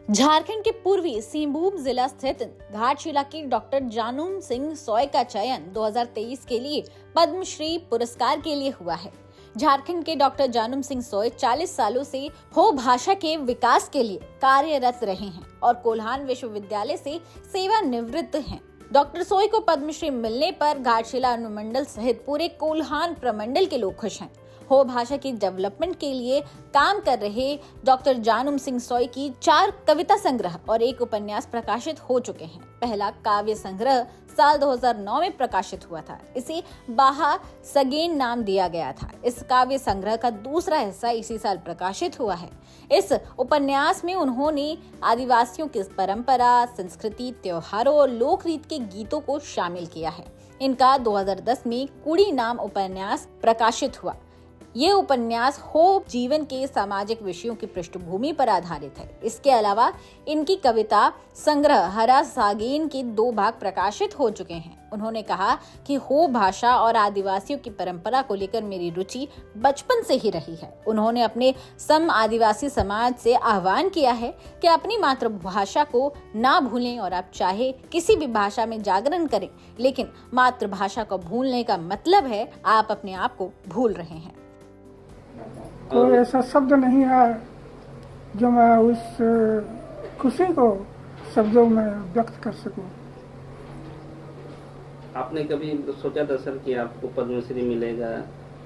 झारखंड के पूर्वी सिंहभूम जिला स्थित घाटशिला की डॉक्टर जानूम सिंह सोय का चयन 2023 के लिए पद्मश्री पुरस्कार के लिए हुआ है। झारखंड के डॉक्टर जानूम सिंह सोय 40 सालों से हो भाषा के विकास के लिए कार्यरत रहे हैं और कोल्हान विश्वविद्यालय से सेवानिवृत्त हैं। डॉक्टर सोय को पद्मश्री मिलने पर घाटशिला अनुमंडल सहित पूरे कोल्हान प्रमंडल के लोग खुश हैं। हो भाषा की डेवलपमेंट के लिए काम कर रहे डॉक्टर जानूम सिंह सोय की 4 कविता संग्रह और 1 उपन्यास प्रकाशित हो चुके हैं। पहला काव्य संग्रह साल 2009 में प्रकाशित हुआ था। इसे बाहा सगेन नाम दिया गया था। इस काव्य संग्रह का दूसरा हिस्सा इसी साल प्रकाशित हुआ है। इस उपन्यास में उन्होंने आदिवासियों की परंपरा, संस्कृति, त्योहारों और लोक रीत के गीतों को शामिल किया है। इनका 2010 में कुड़ी नाम उपन्यास प्रकाशित हुआ। ये उपन्यास हो जीवन के सामाजिक विषयों की पृष्ठभूमि पर आधारित है। इसके अलावा इनकी कविता संग्रह हरा सागेन के 2 भाग प्रकाशित हो चुके हैं। उन्होंने कहा कि हो भाषा और आदिवासियों की परंपरा को लेकर मेरी रुचि बचपन से ही रही है। उन्होंने अपने सम आदिवासी समाज से आह्वान किया है कि अपनी मातृभाषा को ना भूलें और आप चाहे किसी भी भाषा में जागरण करें, लेकिन मातृभाषा को भूलने का मतलब है आप अपने आप को भूल रहे हैं। कोई ऐसा शब्द नहीं है जो मैं उस खुशी को शब्दों में व्यक्त कर सकूं। आपने कभी सोचा था सर कि आपको पद्मश्री मिलेगा?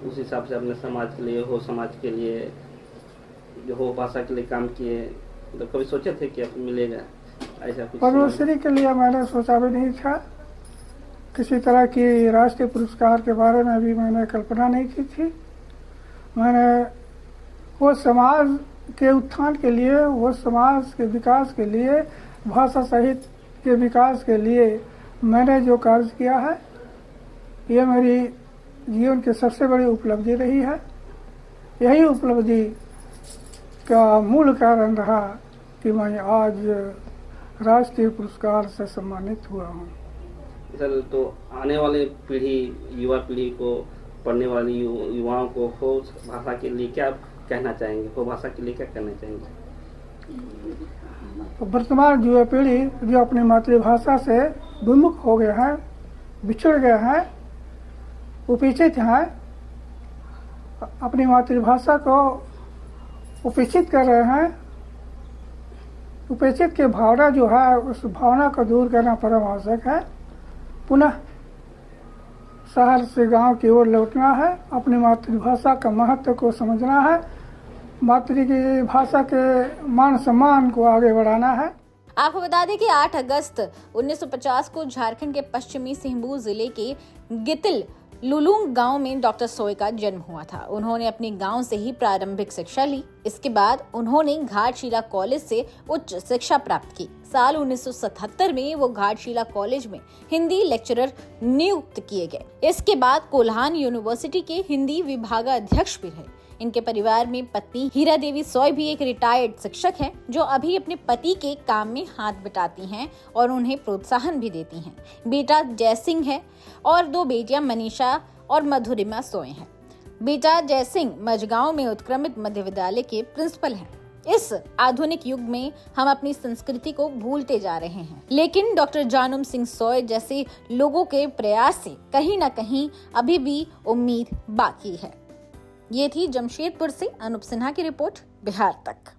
उस हिसाब से अपने समाज के लिए, हो समाज के लिए, जो हो भाषा के लिए काम किए, तो कभी सोचे थे कि आपको मिलेगा ऐसा कुछ? पद्मश्री के लिए मैंने सोचा भी नहीं था। किसी तरह की राष्ट्रीय पुरस्कार के बारे में भी मैंने कल्पना नहीं की थी। मैंने वो समाज के उत्थान के लिए, वो समाज के विकास के लिए, भाषा साहित्य के विकास के लिए मैंने जो कार्य किया है, ये मेरी जीवन की सबसे बड़ी उपलब्धि रही है। यही उपलब्धि का मूल कारण रहा कि मैं आज राष्ट्रीय पुरस्कार से सम्मानित हुआ हूँ। सर, तो आने वाले पीढ़ी, युवा पीढ़ी को, पढ़ने वाली युवाओं को हो भाषा के लिए क्या कहना चाहेंगे? हो भाषा के लिए क्या कहना चाहेंगे? तो वर्तमान युवा पीढ़ी जो अपनी मातृभाषा से विमुख हो गए हैं, बिछड़ गए हैं, उपेक्षित हैं, अपनी मातृभाषा को उपेक्षित कर रहे हैं। उपेक्षित की भावना जो है, उस भावना को दूर करना परम आवश्यक है। पुनः शहर से गांव की ओर लौटना है, अपनी मातृभाषा का महत्व को समझना है, मातृभाषा के मान सम्मान को आगे बढ़ाना है। आपको बता दें कि 8 अगस्त 1950 को झारखंड के पश्चिमी सिंहभूम जिले के गितिल लुलुंग गांव में डॉक्टर सोय का जन्म हुआ था। उन्होंने अपने गांव से ही प्रारंभिक शिक्षा ली। इसके बाद उन्होंने घाटशिला कॉलेज से उच्च शिक्षा प्राप्त की। साल 1977 में वो घाटशिला कॉलेज में हिंदी लेक्चरर नियुक्त किए गए। इसके बाद कोल्हान यूनिवर्सिटी के हिंदी विभागाध्यक्ष भी रहे। इनके परिवार में पत्नी हीरा देवी सोय भी एक रिटायर्ड शिक्षक हैं, जो अभी अपने पति के काम में हाथ बटाती हैं और उन्हें प्रोत्साहन भी देती हैं। बेटा जयसिंह है और 2 बेटियां मनीषा और मधुरिमा सोय हैं। बेटा जयसिंह मझगांव में उत्क्रमित मध्य विद्यालय के प्रिंसिपल हैं। इस आधुनिक युग में हम अपनी संस्कृति को भूलते जा रहे हैं, लेकिन डॉक्टर जानूम सिंह सोय जैसे लोगों के प्रयास से कहीं न कहीं अभी भी उम्मीद बाकी है। ये थी जमशेदपुर से अनूप सिन्हा की रिपोर्ट, बिहार तक।